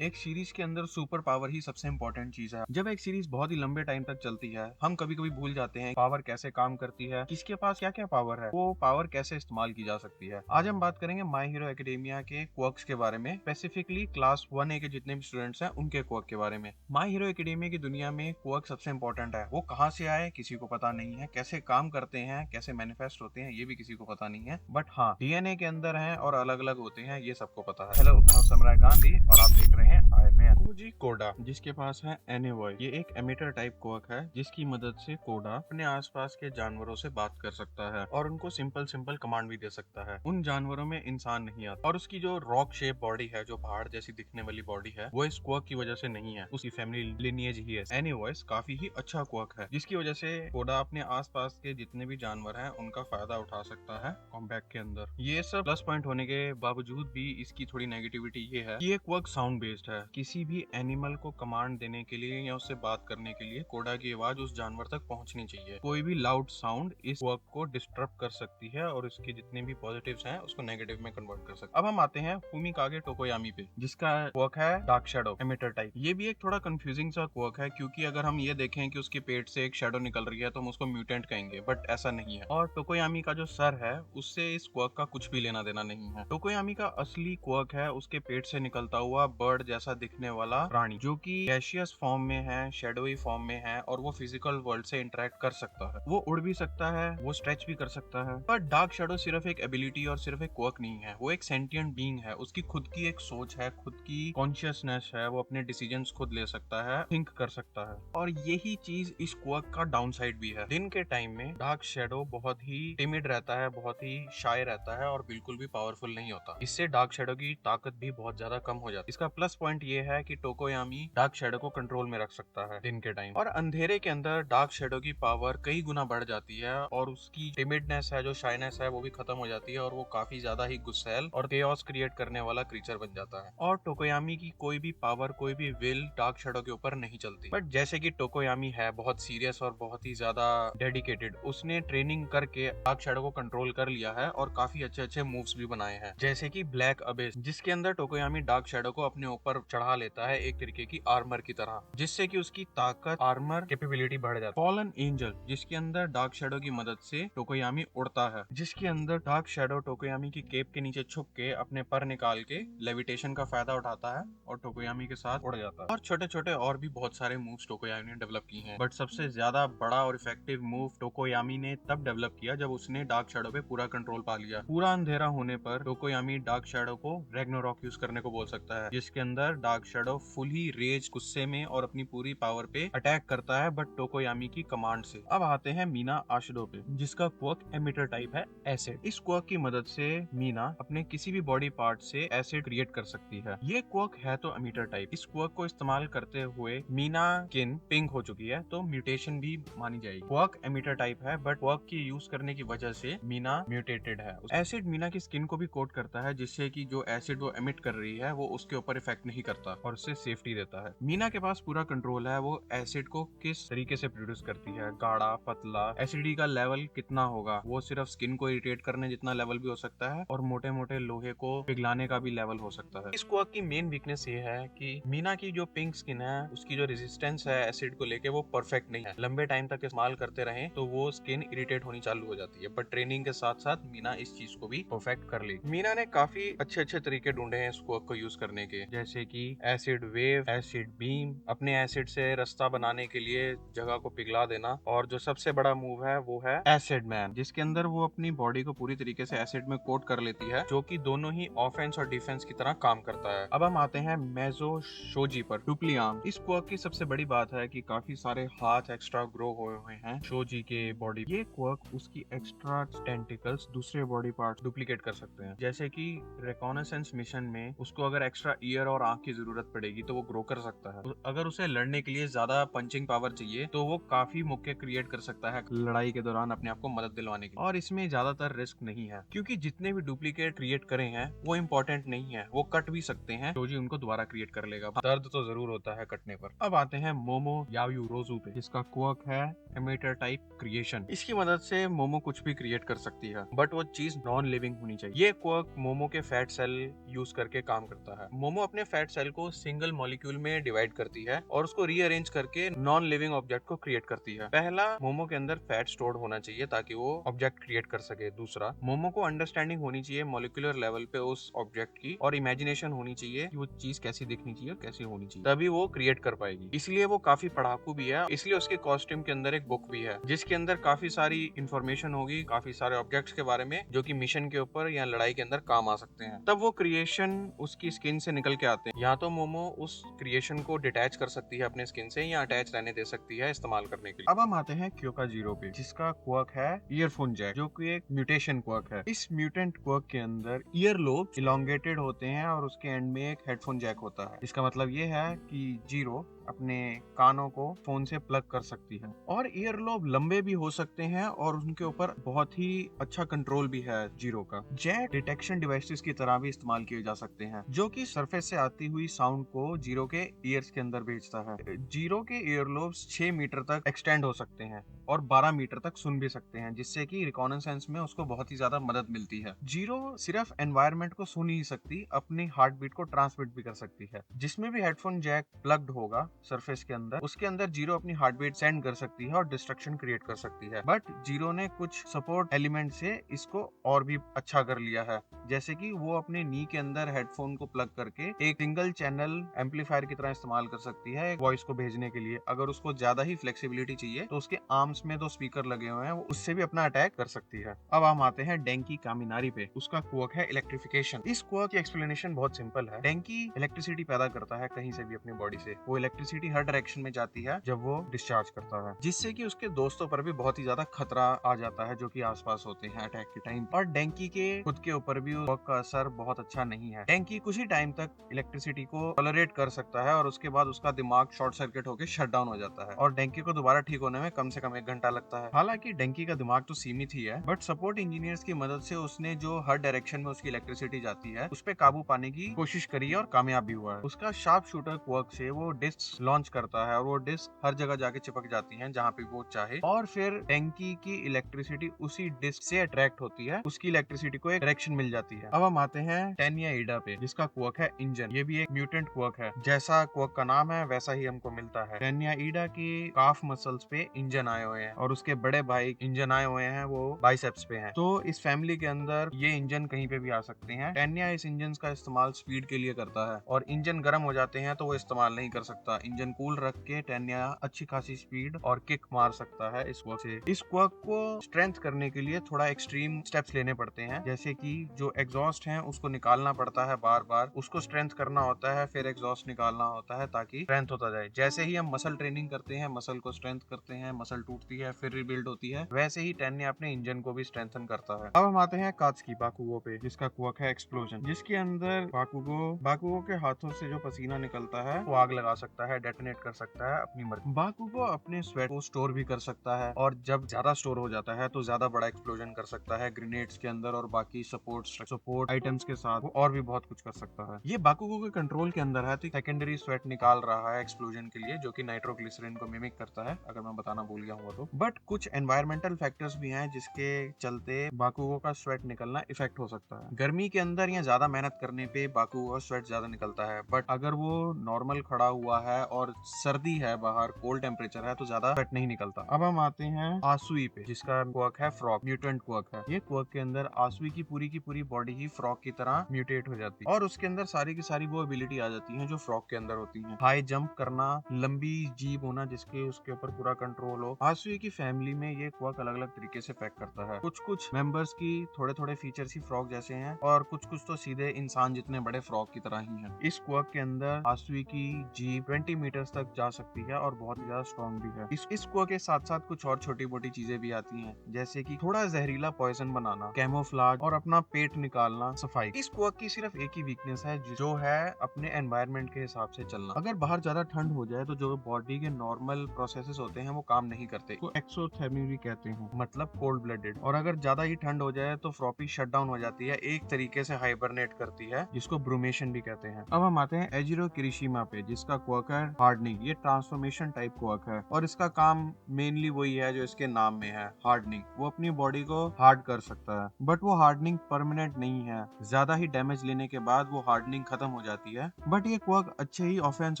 एक सीरीज के अंदर सुपर पावर ही सबसे इम्पोर्टेंट चीज है। जब एक सीरीज बहुत ही लंबे टाइम तक चलती है, हम कभी कभी भूल जाते हैं पावर कैसे काम करती है, किसके पास क्या क्या पावर है, वो पावर कैसे इस्तेमाल की जा सकती है। आज हम बात करेंगे माय हीरो एकेडेमिया के क्वर्क्स के बारे में, स्पेसिफिकली क्लास 1A के जितने भी स्टूडेंट्स हैं उनके क्वर्क के बारे में। माय हीरो एकेडेमिया की दुनिया में क्वर्क सबसे इम्पोर्टेंट है। वो कहाँ से आए किसी को पता नहीं है, कैसे काम करते हैं, कैसे मैनिफेस्ट होते हैं, ये भी किसी को पता नहीं है। बट हाँ, डीएनए के अंदर है और अलग अलग होते हैं, ये सबको पता है। हेलो, मैं हूं सम्राट गांधी और आप देख रहे हैं आई मैन। कोजी कोडा, जिसके पास है एनेवॉय, ये एक एमिटर टाइप क्वर्क है जिसकी मदद से कोडा अपने आसपास के जानवरों से बात कर सकता है और उनको सिंपल सिंपल कमांड भी दे सकता है। उन जानवरों में इंसान नहीं आता और उसकी जो रॉक शेप बॉडी है, जो पहाड़ जैसी दिखने वाली बॉडी है, वो इस क्वर्क की वजह से नहीं है, उसकी फैमिली लिनिएज ही है। एनीवॉइस काफी ही अच्छा क्वर्क है जिसकी वजह से कोडा अपने आसपास के जितने भी जानवर हैं उनका फायदा उठा सकता है कॉम्बैट के अंदर। ये सब प्लस पॉइंट होने के बावजूद भी इसकी थोड़ी नेगेटिविटी ये है कि ये क्वर्क साउंड बेस्ड है। किसी भी एनिमल को कमांड देने के लिए या उससे बात करने के लिए कोडा की आवाज उस जानवर तक पहुंचनी चाहिए। कोई भी लाउड साउंड इस क्वर्क को डिस्टर्ब कर सकती है और इसके जितने भी पॉजिटिव्स हैं उसको नेगेटिव में कन्वर्ट कर सकती है। अब हम आते हैं फुमिकागे टोकोयामी पे, जिसका क्वर्क है डार्क शैडो एमिटर टाइप। ये भी एक थोड़ा कंफ्यूजिंग सा क्वर्क है क्योंकि अगर हम ये देखें कि उसके पेट से एक शैडो निकल रही है तो हम उसको म्यूटेंट कहेंगे, बट ऐसा नहीं है। और टोकोयामी का जो सर है उससे इस क्वर्क का कुछ भी लेना देना नहीं है। टोकोयामी का असली क्वर्क है उसके पेट से निकलता हुआ बर्ड जैसा दिखने वाला प्राणी, जो कि गैसियस फॉर्म में है, शैडोई फॉर्म में है और वो फिजिकल वर्ल्ड से इंटरेक्ट कर सकता है। वो उड़ भी सकता है, वो स्ट्रेच भी कर सकता है। पर डार्क शैडो सिर्फ एक एबिलिटी और सिर्फ एक क्वर्क नहीं है, वो एक सेंटिएंट बीइंग है। उसकी खुद की एक सोच है, खुद की कॉन्शियसनेस है, वो अपने डिसीजंस खुद ले सकता है, थिंक कर सकता है। और यही चीज इस क्वर्क का डाउन साइड भी है। दिन के टाइम में डार्क शैडो बहुत ही टिमिड रहता है, बहुत ही शाय रहता है और बिल्कुल भी पावरफुल नहीं होता। इससे डार्क शैडो की ताकत भी बहुत ज्यादा कम हो जाती है। इसका प्लस पॉइंट ये है कि टोकोयामी डार्क शैडो को कंट्रोल में रख सकता है दिन के टाइम, और अंधेरे के अंदर डार्क शैडो की पावर कई गुना बढ़ जाती है और उसकी टिमिडनेस है, जो शाइनेस है, वो भी खत्म हो जाती है और वो काफी ज्यादा ही गुस्सैल और केओस क्रिएट करने वाला क्रीचर बन जाता है। और टोकोयामी की कोई भी पावर, कोई भी विल डार्क शैडो के ऊपर नहीं चलती। बट जैसे कि टोकोयामी है बहुत सीरियस और बहुत ही ज्यादा डेडिकेटेड, उसने ट्रेनिंग करके डार्क शैडो को कंट्रोल कर लिया है और काफी अच्छे अच्छे मूव्स भी बनाए हैं, जैसे कि ब्लैक अबेस, जिसके अंदर टोकोयामी डार्क शैडो को अपने ऊपर चढ़ा लेता है एक तरीके की आर्मर की तरह, जिससे कि उसकी ताकत, आर्मर कैपेबिलिटी बढ़ जाती है। फॉलन एंजल, जिसके अंदर डार्क शैडो की मदद से टोकोयामी उड़ता है, जिसके अंदर डार्क शैडो टोकोयामी की केप के नीचे छुप के अपने पर निकाल के लेविटेशन का फायदा उठाता है और टोकोयामी के साथ उड़ जाता है। और छोटे छोटे और भी बहुत सारे मूव्स टोकोयामी ने डेवलप किए हैं, बट सबसे ज्यादा बड़ा और इफेक्टिव मूव टोकोयामी ने तब डेवलप किया जब उसने डार्क शैडो पे पूरा कंट्रोल पा लिया। पूरा अंधेरा होने पर टोकोयामी डार्क शैडो को रैग्नारोक यूज करने को बोल सकता है, जिसके अंदर डार्क शैडो फुली रेज, गुस्से में और अपनी पूरी पावर पे अटैक करता है, बट टोकोयामी की कमांड से। अब आते हैं मीना आशिडो पे, जिसका क्वर्क एमिटर टाइप है एसिड। इस क्वर्क की मदद से मीना अपने किसी भी बॉडी पार्ट से एसिड क्रिएट कर सकती है। ये क्वर्क है तो एमिटर टाइप। इस क्वर्क को इस्तेमाल करते हुए मीना स्किन पिंक हो चुकी है तो म्यूटेशन भी मानी जाएगी। क्वर्क एमिटर टाइप है बट क्वर्क की यूज करने की वजह से मीना म्यूटेटेड है। एसिड मीना की स्किन को भी कोट करता है, जिससे कि जो एसिड वो एमिट कर रही है वो उसके ऊपर इफेक्ट नहीं करता और उससे सेफ्टी देता है। मीना के पास पूरा कंट्रोल है, वो एसिड को किस तरीके से प्रोड्यूस करती है, गाढ़ा, पतला, एसिडी का लेवल कितना होगा, वो सिर्फ स्किन को इरिटेट करने जितना लेवल भी हो सकता है और मोटे मोटे लोहे को पिघलाने का भी लेवल हो सकता है। इस क्वर्क की मेन वीकनेस ये है कि मीना की जो पिंक स्किन है उसकी जो रेजिस्टेंस है एसिड को लेके वो परफेक्ट नहीं है। लंबे टाइम तक इस्तेमाल करते रहे तो वो स्किन इरिटेट होनी चालू हो जाती है, पर ट्रेनिंग के साथ साथ मीना इस चीज को भी परफेक्ट कर ली। मीना ने काफी अच्छे अच्छे तरीके ढूंढे हैं इस क्वर्क को यूज करने के, जैसे कि एसिड वेव, एसिड बीम, अपने एसिड से रास्ता बनाने के लिए जगह को पिघला देना, और जो सबसे बड़ा मूव है वो है एसिड मैन, जिसके अंदर वो अपनी बॉडी को पूरी तरीके से एसिड में कोट कर लेती है, जो कि दोनों ही ऑफेंस और डिफेंस की तरह काम करता है। अब हम आते हैं मेजो शोजी पर, डुप्ली आर्म। इस क्वर्क की सबसे बड़ी बात है कि काफी सारे हाथ एक्स्ट्रा ग्रो हुए हैं शोजी के बॉडी। ये क्वर्क उसकी एक्स्ट्रा टेंटिकल्स दूसरे बॉडी पार्ट डुप्लीकेट कर सकते हैं, जैसे कि रिकॉनेसेंस मिशन में उसको अगर एक्स्ट्रा ईयर और आंख की जरूरत पड़ेगी तो वो ग्रो कर सकता है। अगर उसे लड़ने के लिए ज्यादा पंचिंग पावर चाहिए तो वो काफी मौके क्रिएट कर सकता है लड़ाई के दौरान अपने आप को मदद दिलवाने की। और इसमें ज्यादातर रिस्क नहीं है क्योंकि जितने भी डुप्लीकेट क्रिएट करे हैं वो इम्पोर्टेंट नहीं है, वो कट भी सकते हैं, शोजी उनको दोबारा क्रिएट कर लेगा। दर्द तो जरूर होता है कटने पर। अब आते हैं मोमो यायू रोजू पे, जिसका क्वर्क है एमिटर टाइप क्रिएशन। इसकी मदद से मोमो कुछ भी क्रिएट कर सकती है, बट वो चीज नॉन लिविंग होनी चाहिए। ये क्वर्क मोमो के फैट सेल यूज करके काम करता है। मोमो अपने फैट सेल को सिंगल सिंगल मॉलिक्यूल में डिवाइड करती है और उसको रीअरेंज करके नॉन लिविंग ऑब्जेक्ट को क्रिएट करती है। पहला, मोमो के अंदर फैट स्टोर्ड होना चाहिए ताकि वो ऑब्जेक्ट क्रिएट कर सके। दूसरा, मोमो को अंडरस्टैंडिंग होनी चाहिए मॉलिक्यूलर लेवल पे उस ऑब्जेक्ट की, और इमेजिनेशन होनी चाहिए कि वो चीज कैसी दिखनी चाहिए और कैसी होनी चाहिए, तभी वो क्रिएट कर पाएगी। इसलिए वो काफी पढ़ाकू भी है, इसलिए उसके कॉस्ट्यूम के अंदर एक बुक भी है जिसके अंदर काफी सारी इंफॉर्मेशन होगी, काफी सारे ऑब्जेक्ट्स के बारे में जो कि मिशन के ऊपर या लड़ाई के अंदर काम आ सकते हैं। तब वो क्रिएशन उसकी स्किन से निकल के आते हैं। या तो मोमो उस क्रिएशन को डिटैच कर सकती है अपने स्किन से, या अटैच रहने दे सकती है इस्तेमाल करने के लिए। अब हम आते हैं क्योका जीरो पे, जिसका क्वर्क है ईयरफोन जैक, जो कि एक म्यूटेशन क्वर्क है। इस म्यूटेंट क्वर्क के अंदर ईयर लोब इलोंगेटेड होते हैं और उसके एंड में एक हेडफोन जैक होता है। इसका मतलब ये है कि जीरो अपने कानों को फोन से प्लग कर सकती है, और ईयरलोब लंबे भी हो सकते हैं और उनके ऊपर बहुत ही अच्छा कंट्रोल भी है जीरो का। जैक डिटेक्शन डिवाइसेस की तरह भी इस्तेमाल किए जा सकते हैं, जो कि सरफेस से आती हुई साउंड को जीरो के ईयर्स के अंदर भेजता है। जीरो के ईयरलोब्स 6 मीटर तक एक्सटेंड हो सकते हैं और 12 मीटर तक सुन भी सकते हैं, जिससे कि रिकॉनेसेंस में उसको बहुत ही ज्यादा मदद मिलती है। जीरो सिर्फ एनवायरनमेंट को सुन ही सकती, अपनी हार्ट बीट को ट्रांसमिट भी कर सकती है। जिसमें भी हेडफोन जैक प्लग्ड होगा सरफेस के अंदर, उसके अंदर जीरो अपनी हार्ट बीट सेंड कर सकती है और डिस्ट्रक्शन क्रिएट कर सकती है। बट जीरो ने कुछ सपोर्ट एलिमेंट से इसको और भी अच्छा कर लिया है, जैसे कि वो अपने नी के अंदर हेडफोन को प्लग करके एक सिंगल चैनल एम्पलीफायर की तरह इस्तेमाल कर सकती है वॉइस को भेजने के लिए। अगर उसको ज्यादा ही फ्लेक्सिबिलिटी चाहिए तो उसके आर्म्स में 2 स्पीकर लगे हुए हैं, वो उससे भी अपना अटैक कर सकती है। अब हम आते हैं डेंकी कामिनारी पे। उसका क्वर्क है इलेक्ट्रिफिकेशन। इस क्वर्क की एक्सप्लेनेशन बहुत सिंपल है। डेंकी इलेक्ट्रिसिटी पैदा करता है कहीं से भी अपनी बॉडी से। वो इलेक्ट्रिसिटी हर डायरेक्शन में जाती है जब वो डिस्चार्ज करता है, जिससे कि उसके दोस्तों पर भी बहुत ही ज्यादा खतरा आ जाता है जो कि आसपास होते हैं अटैक के टाइम। और डेंकी के खुद के ऊपर भी का असर बहुत अच्छा नहीं है। डेंकी कुछ ही टाइम तक इलेक्ट्रिसिटी को टॉलरेट कर सकता है और उसके बाद उसका दिमाग शॉर्ट सर्किट होकर शट डाउन हो जाता है, और डेंकी को दोबारा ठीक होने में कम से कम 1 घंटा लगता है। हालांकि डेंकी का दिमाग तो सीमित ही है, बट सपोर्ट इंजीनियर्स की मदद से उसने जो हर डायरेक्शन में उसकी इलेक्ट्रिसिटी जाती है उस पर काबू पाने की कोशिश करी है और कामयाब भी हुआ है। उसका शार्प शूटर क्वर्क से वो डिस्क लॉन्च करता है और वो डिस्क हर जगह जाके चिपक जाती है जहाँ पे वो चाहे, और फिर डेंकी की इलेक्ट्रिसिटी उसी डिस्क से अट्रैक्ट होती है, उसकी इलेक्ट्रिसिटी को एक डायरेक्शन मिल जाती है। अब हम आते हैं टेनिया ईडा पे, जिसका क्वर्क है इंजन। ये भी एक म्यूटेंट क्वर्क है, जैसा क्वर्क का नाम है वैसा ही हमको मिलता है। टेनिया ईडा की काफ मसल्स पे इंजन आए हुए हैं और उसके बड़े भाई इंजन आए हुए हैं वो बाइसेप्स पे हैं। तो इस फैमिली के अंदर ये इंजन कहीं पे भी आ सकते हैं। टेनिया इस इंजन का इस्तेमाल स्पीड के लिए करता है, और इंजन गर्म हो जाते हैं तो वो इस्तेमाल नहीं कर सकता। इंजन कूल रख के टेनिया अच्छी खासी स्पीड और किक मार सकता है इस क्वर्क से। इस क्वर्क को स्ट्रेंथ करने के लिए थोड़ा एक्सट्रीम स्टेप्स लेने पड़ते हैं, जैसे कि जो एग्जॉस्ट है उसको निकालना पड़ता है बार बार, उसको स्ट्रेंथ करना होता है, फिर एग्जॉस्ट निकालना होता है ताकि स्ट्रेंथ होता जाए। जैसे ही हम मसल ट्रेनिंग करते हैं, मसल को स्ट्रेंथ करते हैं, मसल टूटती है फिर रिबिल्ड होती है, वैसे ही टेनिया अपने इंजन को भी स्ट्रेंथन करता है। अब हम आते हैं कात्सुकी बाकुगो पे, जिसका क्वर्क है एक्सप्लोजन, जिसके अंदर बाकुगो के हाथों से जो पसीना निकलता है वो आग लगा सकता है, डेटोनेट कर सकता है अपनी मर्जी। बाकुगो अपने स्वेट को स्टोर भी कर सकता है, और जब ज्यादा स्टोर हो जाता है तो ज्यादा बड़ा एक्सप्लोजन कर सकता है ग्रेनेड्स के अंदर और बाकी सपोर्ट आइटम्स के साथ। वो और भी बहुत कुछ कर सकता है। ये बाकुगो के कंट्रोल के अंदर है, तो सेकेंडरी स्वेट निकाल रहा है एक्सप्लोजन के लिए, जो कि नाइट्रोग्लिसरीन को मिमिक करता है, अगर मैं बताना भूल गया हूँ तो। बट कुछ एनवायरमेंटल फैक्टर्स भी हैं जिसके चलते बाकुगो का स्वेट निकलना इफेक्ट हो सकता है। गर्मी के अंदर या ज्यादा मेहनत करने पे बाकुगो का स्वेट ज्यादा निकलता है, बट अगर वो नॉर्मल खड़ा हुआ है और सर्दी है, बाहर कोल्ड टेम्परेचर है, तो ज्यादा स्वेट नहीं निकलता। अब हम आते हैं आसुई पे, जिसका क्वर्क है फ्रॉग, म्यूटेंट क्वर्क है। ये क्वर्क के अंदर आसुई की पूरी बॉडी ही फ्रॉग की तरह म्यूटेट हो जाती है, और उसके अंदर सारी की सारी वो एबिलिटी आ जाती है जो फ्रॉग के अंदर होती है। हाई जंप करना, लंबी जीभ होना जिसके उसके ऊपर पूरा कंट्रोल हो। आसुई की फैमिली में ये क्वर्क अलग अलग तरीके से पैक करता है। कुछ मेंबर्स की थोड़े फीचर्स ही फ्रॉग जैसे हैं, और कुछ तो सीधे इंसान जितने बड़े फ्रॉग की तरह ही हैं। इस क्वर्क के अंदर आसुई की जीभ 20 मीटर्स तक जा सकती है और बहुत ज्यादा स्ट्रॉन्ग भी है। इस क्वर्क के साथ साथ कुछ और छोटी मोटी चीजें भी आती हैं, जैसे कि थोड़ा जहरीला पॉइजन बनाना, कैमोफ्लाज, और अपना पेट निकालना, सफाई। इस क्वर्क की सिर्फ एक ही वीकनेस है, जो है अपने एनवायरनमेंट के हिसाब से चलना। अगर बाहर ज्यादा ठंड हो जाए तो जो बॉडी के नॉर्मल प्रोसेसेस होते हैं वो काम नहीं करते, तो एक्सोथर्मी भी कहते हैं, मतलब कोल्ड ब्लडेड। और अगर ज्यादा ही ठंड हो जाए तो फ्रॉपी शट डाउन हो जाती है, एक तरीके से हाइबरनेट करती है, जिसको ब्रूमेशन भी कहते हैं। अब हम आते हैं एजिरो किरिशिमा पे, जिसका क्वर्क है है हार्डनिंग। ये ट्रांसफॉर्मेशन टाइप क्वर्क है और इसका काम मेनली वही है जो इसके नाम में है, हार्डनिंग। वो अपनी बॉडी को हार्ड कर सकता है, बट वो हार्डनिंग परमानेंट नहीं है। ज्यादा ही डैमेज लेने के बाद वो हार्डनिंग खत्म हो जाती है, बट ये क्वर्क अच्छे ही ऑफेंस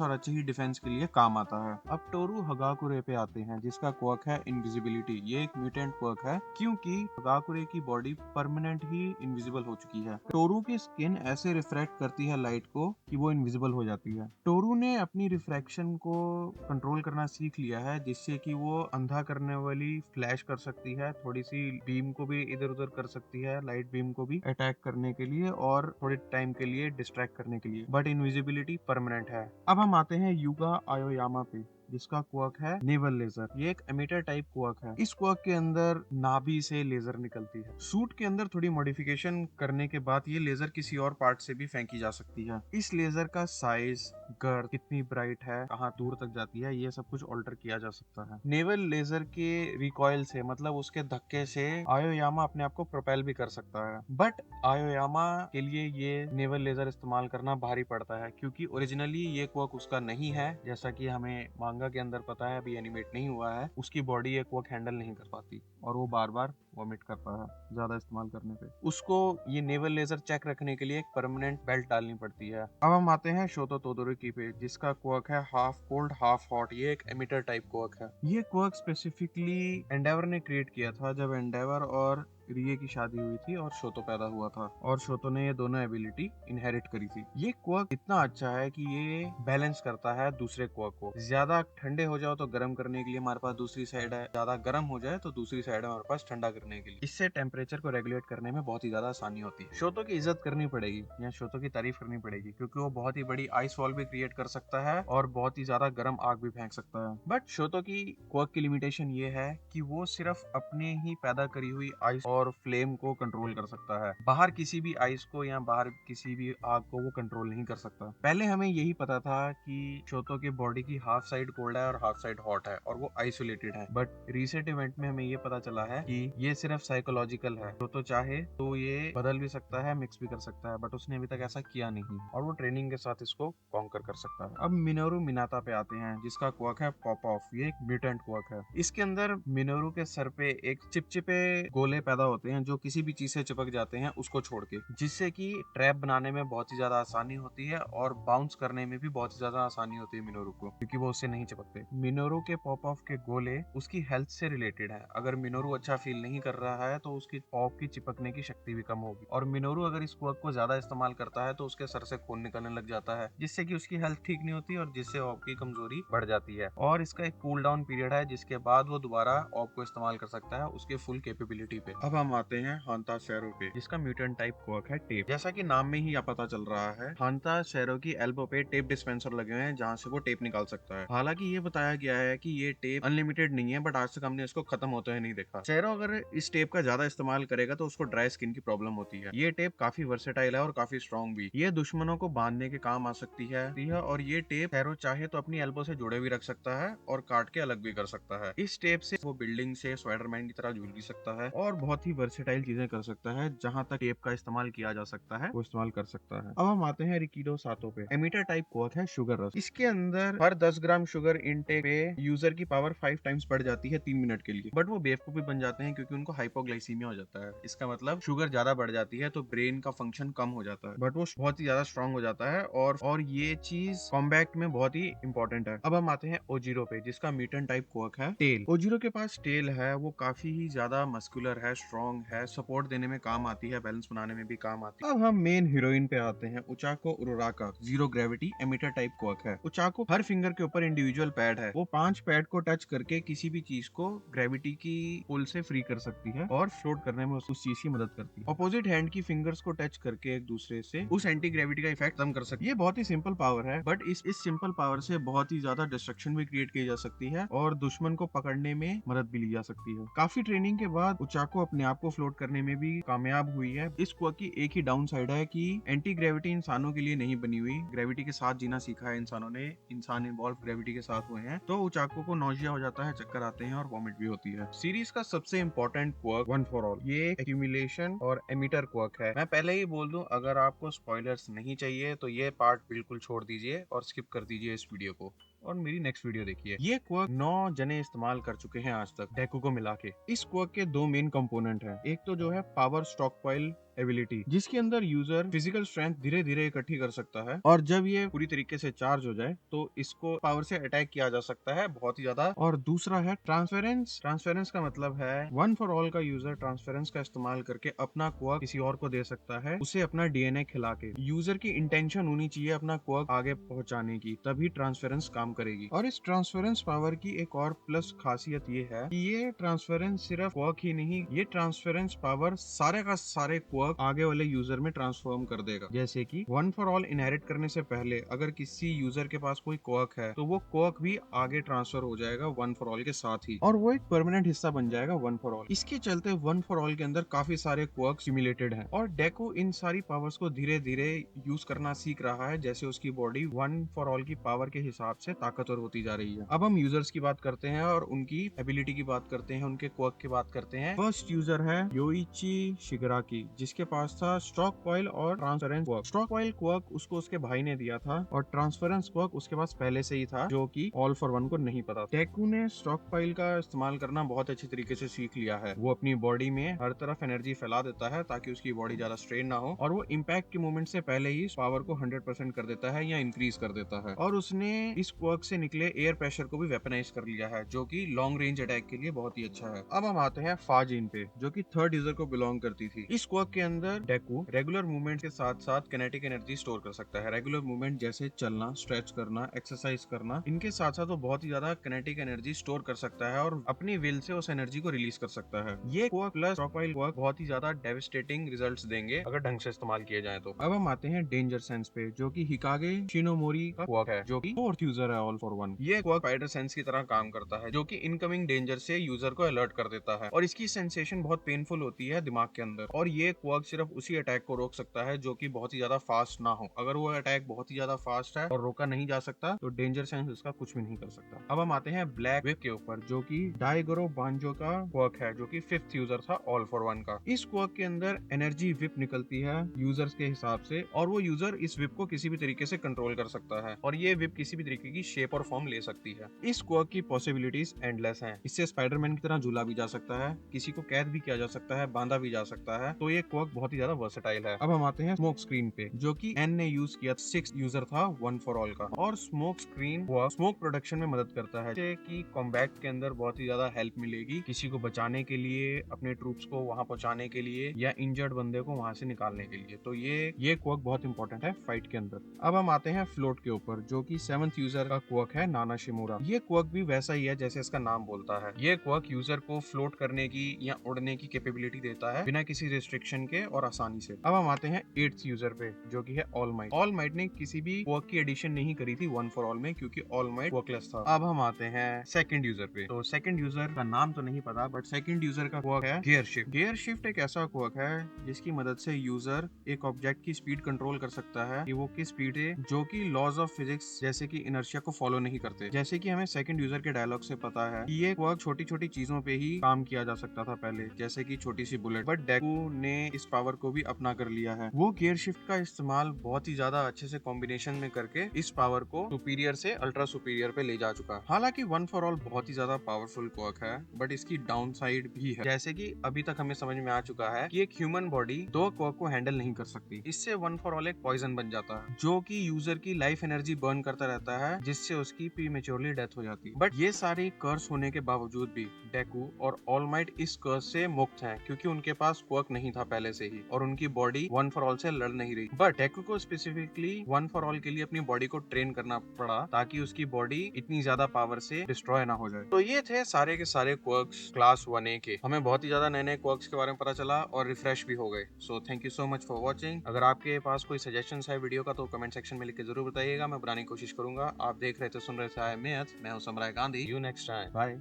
और अच्छे ही डिफेंस के लिए काम आता है। अब टोरू हगाकुरे पे आते हैं, जिसका क्वर्क है इनविजिबिलिटी। ये एक म्यूटेंट क्वर्क है क्योंकि हगाकुरे की बॉडी परमानेंट ही इनविजिबल हो चुकी है। टोरू की स्किन ऐसे रिफ्रेक्ट करती है लाइट को कि वो इनविजिबल हो जाती है। टोरू ने अपनी रिफ्रैक्शन को कंट्रोल करना सीख लिया है, जिससे कि वो अंधा करने वाली फ्लैश कर सकती है, थोड़ी सी बीम को भी इधर उधर कर सकती है, लाइट बीम को भी अटैक करने के लिए और थोड़े टाइम के लिए डिस्ट्रैक्ट करने के लिए, बट इनविजिबिलिटी परमानेंट है। अब हम आते हैं युगा आयोयामा पे, जिसका क्वर्क है नेवल लेजर। ये एक एमिटर टाइप क्वर्क है। इस क्वर्क के अंदर नाभि से लेजर निकलती है। सूट के अंदर थोड़ी मॉडिफिकेशन करने के बाद ये लेजर किसी और पार्ट से भी फेंकी जा सकती है। इस लेजर का साइज, गर्द, कितनी ब्राइट है, कहाँ दूर तक जाती है, ये सब कुछ ऑल्टर किया जा सकता है। नेवल लेजर के रिकॉइल से, मतलब उसके धक्के से, आयोयामा अपने आप को प्रोपेल भी कर सकता है, बट आयोयामा के लिए ये नेवल लेजर इस्तेमाल करना भारी पड़ता है, क्योंकि ओरिजिनली ये क्वर्क उसका नहीं है। जैसा कि हमें मांगा के अंदर पता है, अभी एनिमेट नहीं हुआ है, उसकी बॉडी ये क्वर्क हैंडल नहीं कर पाती और वो बार बार वॉमिट करता है ज्यादा इस्तेमाल करने पे। उसको ये नेवल लेजर चेक रखने के लिए एक परमानेंट बेल्ट डालनी पड़ती है। अब हम आते हैं शोतो तोदोरुकी पे, जिसका क्वर्क है हाफ कोल्ड हाफ हॉट। ये एक एमिटर टाइप क्वर्क है। ये क्वर्क स्पेसिफिकली एंडेवर ने क्रिएट किया था, जब एंडेवर और रिये की शादी हुई थी और शोतो पैदा हुआ था, और शोतो ने ये दोनों एबिलिटी इनहेरिट करी थी। ये क्वर्क इतना अच्छा है कि ये बैलेंस करता है दूसरे क्वर्क को। ज्यादा ठंडे हो जाओ तो गर्म करने के लिए हमारे पास दूसरी साइड है, ज्यादा गर्म हो जाए तो दूसरी साइड है हमारे पास ठंडा करने के लिए। इससे टेम्परेचर को रेगुलेट करने में बहुत ही ज्यादा आसानी होती है। शोतो की इज्जत करनी पड़ेगी या शोतो की तारीफ करनी पड़ेगी, क्योंकि वो बहुत ही बड़ी आइस वॉल भी क्रिएट कर सकता है और बहुत ही ज्यादा गर्म आग भी फेंक सकता है। बट शोतो की क्वर्क की लिमिटेशन ये है कि वो सिर्फ अपने ही पैदा करी हुई आइस और फ्लेम को कंट्रोल कर सकता है। बाहर किसी भी आइस को या बाहर किसी भी आग को वो कंट्रोल नहीं कर सकता। पहले हमें यही पता था कि शोतो के बॉडी की हाफ साइड कोल्ड है और हाफ साइड हॉट है और वो आइसोलेटेड है, बट रिसेंट इवेंट में हमें ये पता चला है कि ये सिर्फ साइकोलॉजिकल है। शोतो चाहे तो ये बदल भी सकता है, मिक्स भी कर सकता है, बट उसने अभी तक ऐसा किया नहीं और वो ट्रेनिंग के साथ इसको कॉन्कर कर सकता है। अब मिनोरू मिनाता पे आते हैं, जिसका क्वर्क है पॉप ऑफ। ये एक म्यूटेंट क्वर्क है। इसके अंदर मिनोरू के सर पे एक चिपचिपे गोले पैदा होते हैं जो किसी भी चीज से चिपक जाते हैं उसको छोड़ के, जिससे कि ट्रैप बनाने में बहुत ही ज्यादा आसानी होती है और बाउंस करने में भी बहुत ही ज्यादा आसानी होती है मिनोरू को, क्योंकि वो उससे नहीं चिपकते। मिनोरू के पॉप ऑफ के गोले उसकी हेल्थ से रिलेटेड है। अगर मिनोरू अच्छा फील नहीं कर रहा है तो उसकी पॉप की चिपकने की शक्ति भी कम होगी, और मिनोरू अगर इस क्वर्क को ज्यादा इस्तेमाल करता है तो उसके सर से खून निकलने लग जाता है, जिससे कि उसकी हेल्थ ठीक नहीं होती और जिससे ऑप की कमजोरी बढ़ जाती है। और इसका एक कूल डाउन पीरियड है, जिसके बाद वो दोबारा ऑप को इस्तेमाल कर सकता है उसके फुल कैपेबिलिटी पे। अब हम आते हैं हांता शैरो पे, जिसका म्यूटेंट टाइप क्वर्क है टेप। जैसा कि नाम में ही पता चल रहा है, हांता शैरो की एल्बो पे टेप डिस्पेंसर लगे हुए हैं जहाँ से वो टेप निकाल सकता है। हालांकि ये बताया गया है कि ये टेप अनलिमिटेड नहीं है, बट आज तक हमने इसको खत्म होते हुए नहीं देखा। शैरो अगर इस टेप का ज्यादा इस्तेमाल करेगा तो उसको ड्राई स्किन की प्रॉब्लम होती है। ये टेप काफी वर्सेटाइल है और काफी स्ट्रॉन्ग भी। ये दुश्मनों को बांधने के काम आ सकती है, और ये टेप शैरो चाहे तो अपनी एल्बो से जुड़े भी रख सकता है और काट के अलग भी कर सकता है। इस टेप से वो बिल्डिंग से स्पाइडरमैन की तरह झूल भी सकता है और बहुत ही वर्सेटाइल चीजें कर सकता है। जहां तक टेप का इस्तेमाल किया जा सकता है वो इस्तेमाल कर सकता है। अब हम आते हैं रिकीडो सातो पे। एमिटर टाइप क्वर्क है शुगर रश। इसके अंदर हर 10 ग्राम शुगर इनटेक पे यूजर की पावर 5 टाइम्स बढ़ जाती है 3 मिनट के लिए, बट वो बेवकूफ भी बन जाते हैं क्योंकि उनको हाइपोग्लाइसीमिया हो जाता है। इसका मतलब शुगर ज्यादा बढ़ जाती है तो ब्रेन का फंक्शन कम हो जाता है, बट वो बहुत ही ज्यादा स्ट्रांग हो जाता है और ये चीज कॉम्बैक्ट में बहुत ही इंपॉर्टेंट है। अब हम आते हैं ओजिरो पे, जिसका म्यूटेंट टाइप क्वर्क है टेल। ओजिरो के पास टेल है, वो काफी ही ज्यादा मस्कुलर है, स्ट्रॉन्ग है, सपोर्ट देने में काम आती है, बैलेंस बनाने में भी काम आती है। अब हम मेन हीरोइन पे आते हैं, उचाको उरुराका। Zero gravity emitter type quirk है। उचाको हर फिंगर के ऊपर इंडिविजुअल पैड है। वो 5 पैड को टच करके किसी भी चीज को ग्रेविटी की पुल से फ्री कर सकती है और फ्लोट करने में उस चीज की मदद करती है। अपोजिट हैंड की फिंगर्स को टच करके एक दूसरे से उस एंटी ग्रेविटी का इफेक्ट कम कर सकती है। ये बहुत ही सिंपल पावर है, बट इस सिंपल पावर से बहुत ही ज्यादा डिस्ट्रक्शन भी क्रिएट की जा सकती है और दुश्मन को पकड़ने में मदद भी ली जा सकती है। काफी ट्रेनिंग के बाद उचाको अपने आप को फ्लोट करने में भी कामयाब हुई है। इस क्वर्क की एक ही डाउन साइड है कि एंटी ग्रेविटी इंसानों के लिए नहीं बनी हुई। ग्रेविटी के साथ जीना सीखा है इंसानों ने, इंसान इन्वॉल्व ग्रेविटी के साथ हुए हैं, तो उचाको को नौजिया हो जाता है, चक्कर आते हैं और वॉमिट भी होती है। सीरीज का सबसे important quirk one for all, ये एक्यूमुलेशन और एमिटर क्वर्क है। मैं पहले ही बोल दूं, अगर आपको स्पॉयलर्स नहीं चाहिए तो ये पार्ट बिल्कुल छोड़ दीजिए और स्किप कर दीजिए इस वीडियो को। और मेरी नेक्स्ट वीडियो देखिए। ये क्वर्क 9 जने इस्तेमाल कर चुके हैं आज तक डेकू को मिला के। इस क्वर्क के 2 मेन कंपोनेंट हैं। एक तो जो है पावर स्टॉकपाइल एबिलिटी, जिसके अंदर यूजर फिजिकल स्ट्रेंथ धीरे धीरे इकट्ठी कर सकता है, और जब ये पूरी तरीके से चार्ज हो जाए तो इसको पावर से अटैक किया जा सकता है बहुत ही ज्यादा। और दूसरा है ट्रांसफेरेंस। ट्रांसफेरेंस का मतलब है वन फॉर ऑल का यूजर ट्रांसफेरेंस का इस्तेमाल करके अपना क्वर्क किसी और को दे सकता है, उसे अपना डीएनए खिला के। यूजर की इंटेंशन होनी चाहिए अपना क्वर्क आगे पहुंचाने की, तभी ट्रांसफेरेंस काम करेगी। और इस ट्रांसफेरेंस पावर की एक और प्लस खासियत ये है कि ये ट्रांसफेरेंस सिर्फ क्वर्क ही नहीं, ये ट्रांसफेरेंस पावर सारे का सारे क्वर्क आगे वाले यूजर में ट्रांसफॉर्म कर देगा। जैसे कि वन फॉर ऑल इनहेरिट करने से पहले अगर किसी यूजर के पास कोई क्वर्क है तो वो क्वर्क भी आगे ट्रांसफर हो जाएगा वन फॉर ऑल के साथ ही, और वो एक परमानेंट हिस्सा बन जाएगा वन फॉर ऑल। इसके चलते वन फॉर ऑल के अंदर काफी सारे क्वर्क सिमुलेटेड हैं, और डेको इन सारी पावर्स को धीरे धीरे यूज करना सीख रहा है जैसे उसकी बॉडी वन फॉर ऑल की पावर के हिसाब से ताकतवर होती जा रही है। अब हम यूजर्स की बात करते हैं और उनकी एबिलिटी की बात करते हैं, उनके क्वर्क की बात करते हैं। फर्स्ट यूजर है योइची शिगराकी, जिसके पास था स्टॉक कॉइल और transference quirk. Stock coil quirk उसको उसके भाई ने दिया था, और ट्रांसफरेंस क्वर्क उसके पास पहले से ही था, जो कि ऑल फॉर वन को नहीं पता। डेकू ने स्टॉक कॉइल का इस्तेमाल करना बहुत अच्छी तरीके से सीख लिया है। वो अपनी बॉडी में हर तरफ एनर्जी फैला देता है ताकि उसकी बॉडी ज्यादा स्ट्रेन ना हो, और वो इम्पैक्ट के मोमेंट से पहले ही पावर को 100% कर देता है या इंक्रीज कर देता है। और उसने इस क्वर्क से निकले एयर प्रेशर को भी वेपनाइज कर लिया है, जो कि लॉन्ग रेंज अटैक के लिए बहुत ही अच्छा है। अब हम आते हैं फाजिन पे, जो कि थर्ड यूजर को बिलोंग करती थी। इस क्वर्क के अंदर डेकू रेगुलर मूवमेंट के साथ साथ किनेटिक एनर्जी स्टोर कर सकता है। रेगुलर मूवमेंट जैसे चलना, स्ट्रेच करना, एक्सरसाइज करना, इनके साथ साथ वो बहुत ही ज्यादा किनेटिक एनर्जी स्टोर कर सकता है और अपनी विल से उस एनर्जी को रिलीज कर सकता है। ये क्वर्क प्लस स्टॉकपाइल क्वर्क बहुत ही ज्यादा डेविस्टेटिंग रिजल्ट्स देंगे अगर ढंग से इस्तेमाल किए जाए तो। अब हम आते हैं डेंजर सेंस पे, जो कि हिकागे शिनोमोरी का क्वर्क है, जो कि फोर्थ यूजर है ऑल फॉर वन। ये क्वर्क स्पाइडर सेंस की तरह काम करता है, जो कि इनकमिंग डेंजर से यूजर को अलर्ट कर देता है, और इसकी सेंसेशन बहुत पेनफुल होती है दिमाग के अंदर। और ये क्वर्क सिर्फ उसी अटैक को रोक सकता है जो कि बहुत ही ज्यादा फास्ट ना हो। अगर वो अटैक बहुत ही ज्यादा फास्ट है और रोका नहीं जा सकता तो डेंजर सेंस उसका कुछ भी नहीं कर सकता। अब हम आते हैं ब्लैक विप के ऊपर, जो कि डाइगोरो बांजो का क्वर्क है, जो कि फिफ्थ यूजर था ऑल फॉर वन का। इस क्वर्क के अंदर एनर्जी विप निकलती है यूजर्स के हिसाब से, और वो यूजर इस विप को किसी भी तरीके से कंट्रोल कर सकता है, और ये विप किसी भी तरीके की शेप और फॉर्म ले सकती है। इस क्वर्क की पॉसिबिलिटीज एंडलेस हैं। इससे स्पाइडरमैन की तरह झूला भी जा सकता है, किसी को कैद भी किया जा सकता है, बांधा भी जा सकता है, तो ये क्वर्क बहुत ही ज्यादा वर्सेटाइल है। अब हम आते हैं स्मोक स्क्रीन पे, जो कि एन ने यूज किया, 6 यूजर था वन फॉर ऑल का। और स्मोक स्क्रीन स्मोक प्रोडक्शन में मदद करता है, जैसे कि कॉम्बैट के अंदर बहुत ही ज्यादा हेल्प मिलेगी किसी को बचाने के लिए, अपने ट्रूप्स को वहां पहुंचाने के लिए, या इंजर्ड बंदे को वहां से निकालने के लिए। तो ये क्वर्क बहुत इंपॉर्टेंट है फाइट के अंदर। अब हम आते हैं फ्लोट के ऊपर, जो कि 7th यूजर का क्वर्क है, नाना शिमोरा। ये क्वर्क भी वैसा ही है जैसे इसका नाम बोलता है। ये क्वर्क यूजर को फ्लोट करने की या उड़ने की कैपेबिलिटी देता है बिना किसी रिस्ट्रिक्शन के और आसानी से। अब हम आते हैं 8th यूजर पे, जो कि है ऑल माइट। ऑल माइट ने किसी भी क्वर्क की एडिशन नहीं करी थी वन फॉर ऑल में, क्योंकि ऑल माइट क्वर्कलेस था। अब हम आते हैं सेकंड यूजर पे। तो सेकंड यूजर का नाम तो नहीं पता, बट सेकंड यूजर का क्वर्क है गियर शिफ्ट। गियर शिफ्ट एक ऐसा क्वर्क है जिसकी मदद से यूजर एक ऑब्जेक्ट की स्पीड कंट्रोल कर सकता है कि वो किस स्पीड है, जो कि लॉज ऑफ फिजिक्स जैसे कि इनर्शिया को फॉलो नहीं करते। जैसे कि हमें सेकंड यूजर के डायलॉग से पता है कि ये क्वर्क छोटी छोटी चीजों पे ही काम किया जा सकता था पहले, जैसे कि छोटी सी बुलेट, बट डेकू ने इस पावर को भी अपना कर लिया है। वो गियर शिफ्ट का इस्तेमाल बहुत ही ज्यादा अच्छे से कॉम्बिनेशन में करके इस पावर को सुपीरियर से अल्ट्रा सुपीरियर पे ले जा चुका है। हालांकि वन फॉर ऑल बहुत ही ज्यादा पावरफुल क्वर्क है, बट इसकी डाउन साइड भी है। जैसे कि अभी तक हमें समझ में आ चुका है कि एक ह्यूमन बॉडी दो क्वर्क को हैंडल नहीं कर सकती। इससे वन फॉर ऑल एक पॉइजन बन जाता है, जो कि यूजर की लाइफ एनर्जी बर्न करता रहता है, जिससे उसकी प्रीमेच्योरली डेथ हो जाती है। बट ये सारे कर्स होने के बावजूद भी डेकू और ऑल माइट इस कर्स से मुक्त हैं, क्योंकि उनके पास क्वर्क नहीं था पहले से ही, और उनकी बॉडी वन फॉर ऑल से लड़ नहीं रही। बट डेकू को स्पेसिफिकली वन फॉर ऑल के लिए अपनी बॉडी को ट्रेन करना पड़ा, ताकि उसकी बॉडी इतनी ज्यादा पावर से डिस्ट्रॉय ना हो जाए। तो ये थे सारे के सारे क्वर्क्स क्लास 1A के। हमें बहुत ही ज्यादा नए नए क्वर्क्स के बारे में पता चला और रिफ्रेश भी हो गए। So thank you so much for watching. अगर आपके पास कोई सजेशन है वीडियो का तो कमेंट सेक्शन में लिख के जरूर बताइएगा, मैं बनाने की कोशिश करूंगा। आप देख रहे थे, सुन रहे थे मैं हूं Samrai Gandhi. You next time, bye.